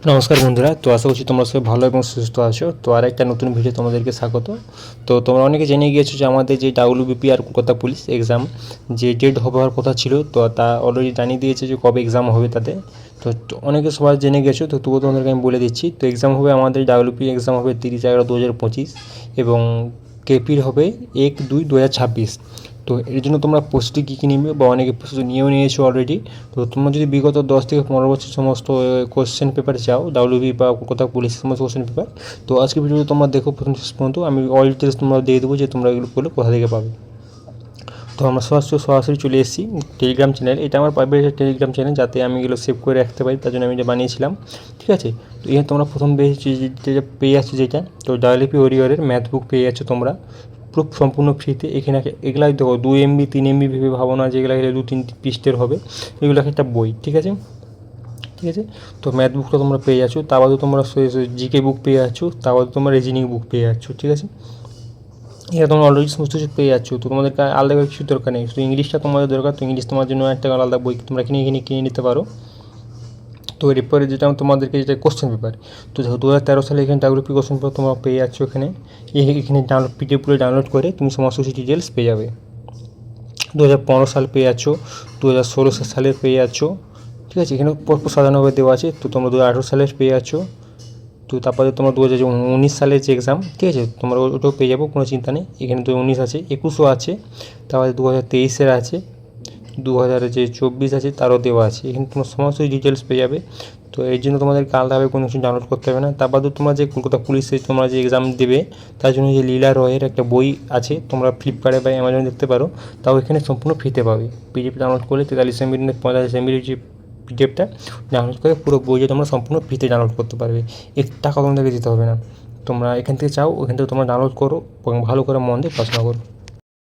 নমস্কার বন্ধুরা, তো আশা করছি তোমরা সবাই ভালো এবং সুস্থ আছো। তো আর একটা নতুন ভিডিও তোমাদেরকে স্বাগত। তো তোমরা অনেকে জেনে গিয়েছো যে আমাদের যে ডাব্লিউবিপি আর কলকাতা পুলিশ এক্সাম যে ডেট হওয়ার কথা ছিল, তো তা অলরেডি জানিয়ে দিয়েছে যে কবে এক্সাম হবে তাতে। তো অনেকে সবাই জেনে গেছো, তো তবুও তোমাদেরকে আমি বলে দিচ্ছি। তো এক্সাম হবে আমাদের ডাব্লিউপি এক্সাম হবে 30/11/2025 এবং কেপির হবে 1/2/2026। তো এর জন্য তোমরা প্রস্তুতি কী কী নিবে বা অনেকে প্রস্তুতি নিয়েও নিয়েছো অলরেডি। তো তোমরা যদি বিগত 10 থেকে 15 বছর সমস্ত কোশ্চেন পেপার চাও ডাব্লিউবি বা কলকাতা পুলিশের সমস্ত কোশ্চেন পেপার, তো আজকে ভিডিওতে তোমরা দেখো প্রথম শেষ পর্যন্ত। আমি অল ডিটেলস তোমরা দিয়ে দেবো যে তোমরা এগুলো করলে কোথা থেকে পাবে। তো আমরা সরাসরি চলে এসেছি টেলিগ্রাম চ্যানেল। এটা আমার প্রাইভেট টেলিগ্রাম চ্যানেল, যাতে আমি এগুলো সেভ করে রাখতে পারি, তার জন্য আমি এটা বানিয়েছিলাম। ঠিক আছে, তো এখানে তোমরা প্রথম যেটা পেয়ে যাচ্ছ যেটা, তো ডাব্লিউপি ওরিয়রের ম্যাথ বুক পেয়ে যাচ্ছ তোমরা পুরো সম্পূর্ণ ফ্রিতে। এখানে এগুলাই দেখো 2 MB 3 MB ভেবে ভাবো না যে এগুলো 2-3 পৃষ্ঠের হবে। এগুলো একটা বই, ঠিক আছে। ঠিক আছে, তো ম্যাথ বুকটা তোমরা পেয়ে যাচ্ছ। তা বাদে তোমরা জিকে বুক পেয়ে যাচ্ছ, তা বাদে তোমরা রিজনিং বুক পেয়ে যাচ্ছ। ঠিক আছে, এটা তোমরা অলরেডি সমস্ত কিছু পেয়ে যাচ্ছ। তো তোমাদের আলাদা করে কিছু দরকার নেই, শুধু ইংলিশটা তোমাদের দরকার। তো ইংলিশ তোমার জন্য একটা আলাদা বই তোমরা কিনে নিতে পারো। তো এরপরে যেটা তোমাদেরকে যেটা কোশ্চেন পেপার, তো দেখো 2013 সালে এখানে ডাব্লিউপি কোশ্চেন পেপার তোমরা পেয়ে যাচ্ছ। এখানে ডাউনলোড পিডিএফ করে ডাউনলোড করে তুমি সমস্ত কিছু ডিটেলস পেয়ে যাবে। 2015 সাল পেয়ে যাচ্ছ, 2016 সালের পেয়ে যাচ্ছ। ঠিক আছে, এখানে পরপর সাজানোভাবে দেওয়া আছে। তো তোমরা 2018 সালের পেয়ে যাচ্ছ। তো তারপরে তোমার 2019 সালের যে এক্সাম, ঠিক আছে, তোমরা ওটাও পেয়ে যাবো, কোনো চিন্তা নেই। এখানে 2019 আছে, 21ও আছে, তারপরে 2023-এর আছে, 2024 আছে, তারও দেওয়া আছে। এখানে তোমার সমস্ত ডিটেলস পেয়ে যাবে। তো এর জন্য তোমাদেরকে আলাদাভাবে কোনো কিছু ডাউনলোড করতে হবে না। তার বাদেও তোমরা যে কলকাতা পুলিশে তোমরা যে এক্সাম দেবে, তার জন্য যে লীলা রয়ের একটা বই আছে, তোমরা ফ্লিপকার্টে বা অ্যামাজনে দেখতে পারো। তাও এখানে সম্পূর্ণ ফ্রিতে পাবে। পিডিএফ ডাউনলোড করলে 43 MB 45 MB যে পিডিএফটা ডাউনলোড করে পুরো বইটা তোমরা সম্পূর্ণ ফ্রিতে ডাউনলোড করতে পারবে। এর টাকা তোমাদেরকে দিতে হবে না। তোমরা এখান থেকে চাও, ওখান থেকে তোমরা ডাউনলোড করো এবং ভালো করে মন দিয়ে পড়াশোনা করো।